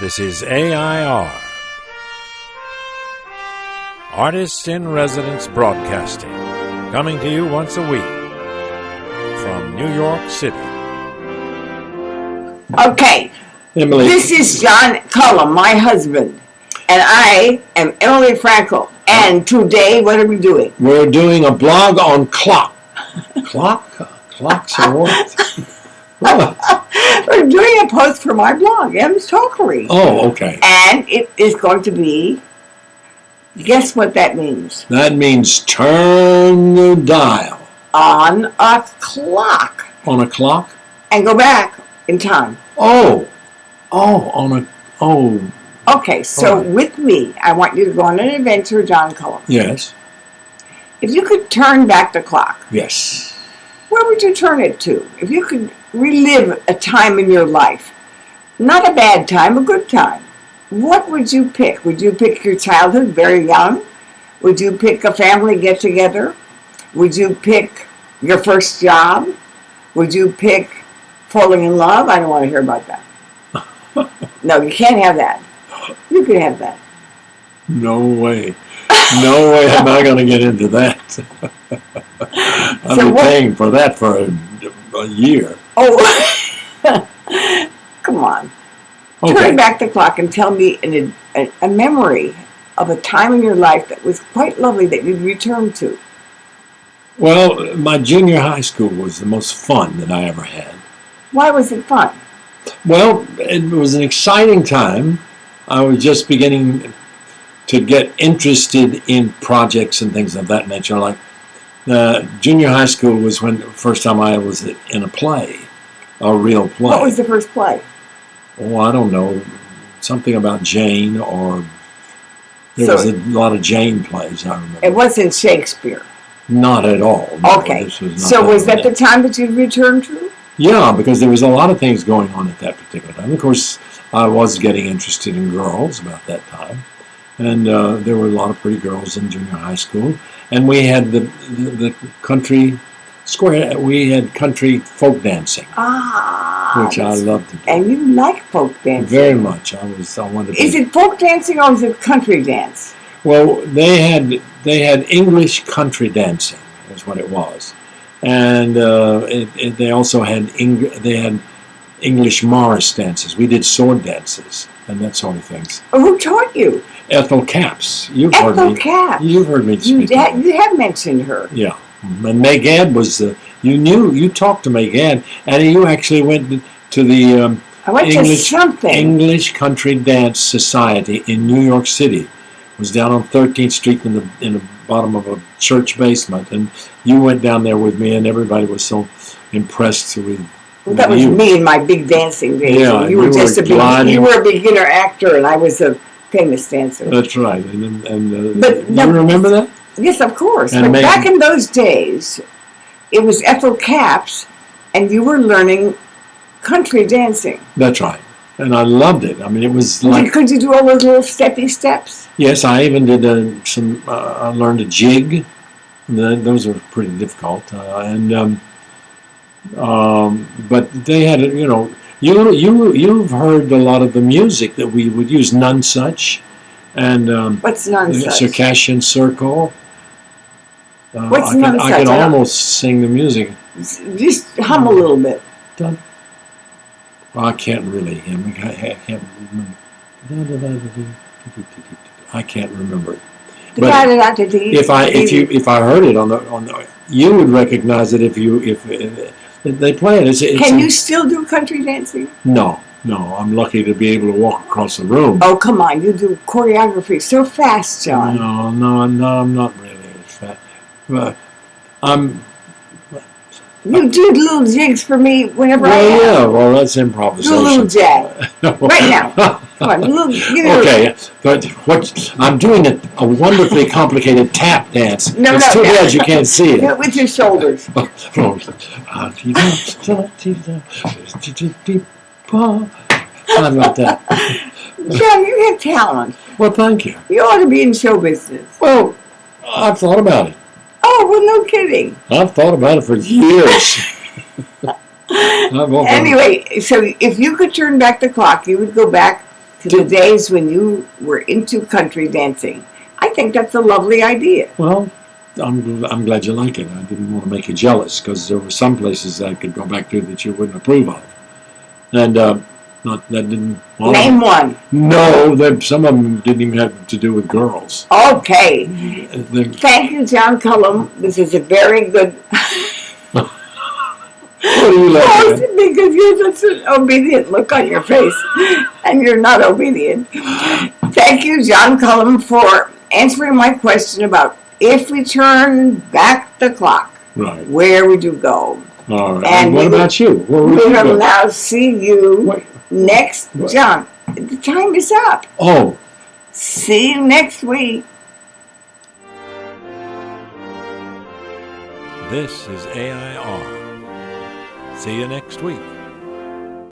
This is AI.R. Artists in Residence Broadcasting, coming to you once a week from New York City. Okay, Emily. This is John Cullum, my husband, and I am Emily Frankel. And today, what are we doing? We're doing a blog on clock. Clocks and what? We're doing a post for my blog, M's Talkery. Oh, okay. And it is going to be, guess what that means? That means turn the dial. On a clock. On a clock? And go back in time. Oh, Okay, so Right. with me, I want you to go on an adventure, John Cullum. yes, If you could turn back the clock, yes. where would you turn it to? If you could relive a time in your life, not a bad time, a good time, what would you pick? Would you pick your childhood, very young? Would you pick a family get-together? Would you pick your first job? Would you pick falling in love? I don't want to hear about that. No, you can't have that. You can have that. No way. No way am I going to get into that. I've been paying for that for a year. Oh, come on. Okay. Turn back the clock and tell me a memory of a time in your life that was quite lovely that you'd return to. Well, my junior high school was the most fun that I ever had. Why was it fun? Well, it was an exciting time. I was just beginning to get interested in projects and things of that nature. Like junior high school was when the first time I was in a play, a real play. What was the first play? Oh, I don't know, something about Jane, or there was a lot of Jane plays, I remember. It wasn't Shakespeare. Not at all. No, Okay. this was not So was that that. the time that you'd return to? Yeah, because there was a lot of things going on at that particular time. Of course, I was getting interested in girls about that time. And there were a lot of pretty girls in junior high school. And we had the country square, we had country folk dancing, which I loved to do. And you like folk dancing. Very much. I wanted to. Is it folk dancing or is it country dance? Well, they had English country dancing, is what it was. And they also had English Morris dances. We did sword dances and that sort of things. Who taught you? Ethel Capps. You've Ethel heard me. Capps. You've heard me You speak. of her. have mentioned her. Yeah. And May Gadd was you talked to May Gadd, and you actually went to the I went to something. English Country Dance Society in New York City. It was down on 13th Street in the bottom of a church basement, and you went down there with me, and everybody was so impressed with. Well, that was you. me in my big dancing days. Yeah, And you were just gliding. you were a beginner actor, and I was a famous dancer. That's right, and But you remember that? Yes, of course. And but back in those days, it was Ethel Capps, and you were learning country dancing. That's right, and I loved it. I mean, it was like. Could you do all those little steppy steps? Yes, I even did I learned a jig. Those are pretty difficult, but they had, you've heard a lot of the music that we would use, None Such, and What's none the such? Circassian Circle. What's I none could such? almost sing the music. Just hum a little bit. Dun. Well, I can't really. I can't remember. I can't remember it. But if I heard it on the you would recognize it if they play it. Can you still do country dancing? No. I'm lucky to be able to walk across the room. Oh, come on! You do choreography so fast, John. No, I'm not really as fast. But You do little jigs for me whenever I well, have. yeah. Well, that's improvisation. Do a little jag right now. Come on, Okay, but I'm doing a wonderfully complicated tap dance. No, it's too no. bad you can't see it. Do it with your shoulders. How about that? John, you have talent. Well, thank you. You ought to be in show business. Well, I've thought about it. Oh, well, no kidding. I've thought about it for years. Anyway, so if you could turn back the clock, you would go back to the days when you were into country dancing. I think that's a lovely idea. Well, I'm glad you like it. I didn't want to make you jealous because there were some places I could go back to that you wouldn't approve of. And not that didn't. Well, Name one. No, some of them didn't even have to do with girls. Okay. Thank you, John Cullum. This is a very good. What are you laughing at? Because you have such an obedient look on your face, and you're not obedient. Thank you, John Cullum, for answering my question about if we turn back the clock, right, where would you go? All right. And what about you? Where would we you will go? now see you next. What? John, the time is up. Oh. See you next week. This is AI.R. See you next week.